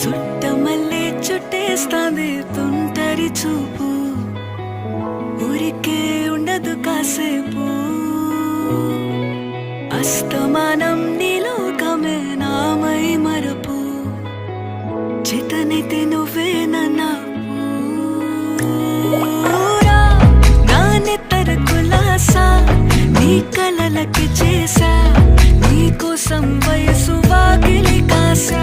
చుట్టమల్లే చుట్టేస్తాంది తుంటరి చూపు, ఊరికే ఉండదు కాసేపు. అస్తమానం నీలోకమే నామై మరపు, చేతనైతే నువ్వే నాకు. నానెత్తర కులాసా నీ కలలకి చేసా, నీ కోసం వయసు వాకిలి కాసా.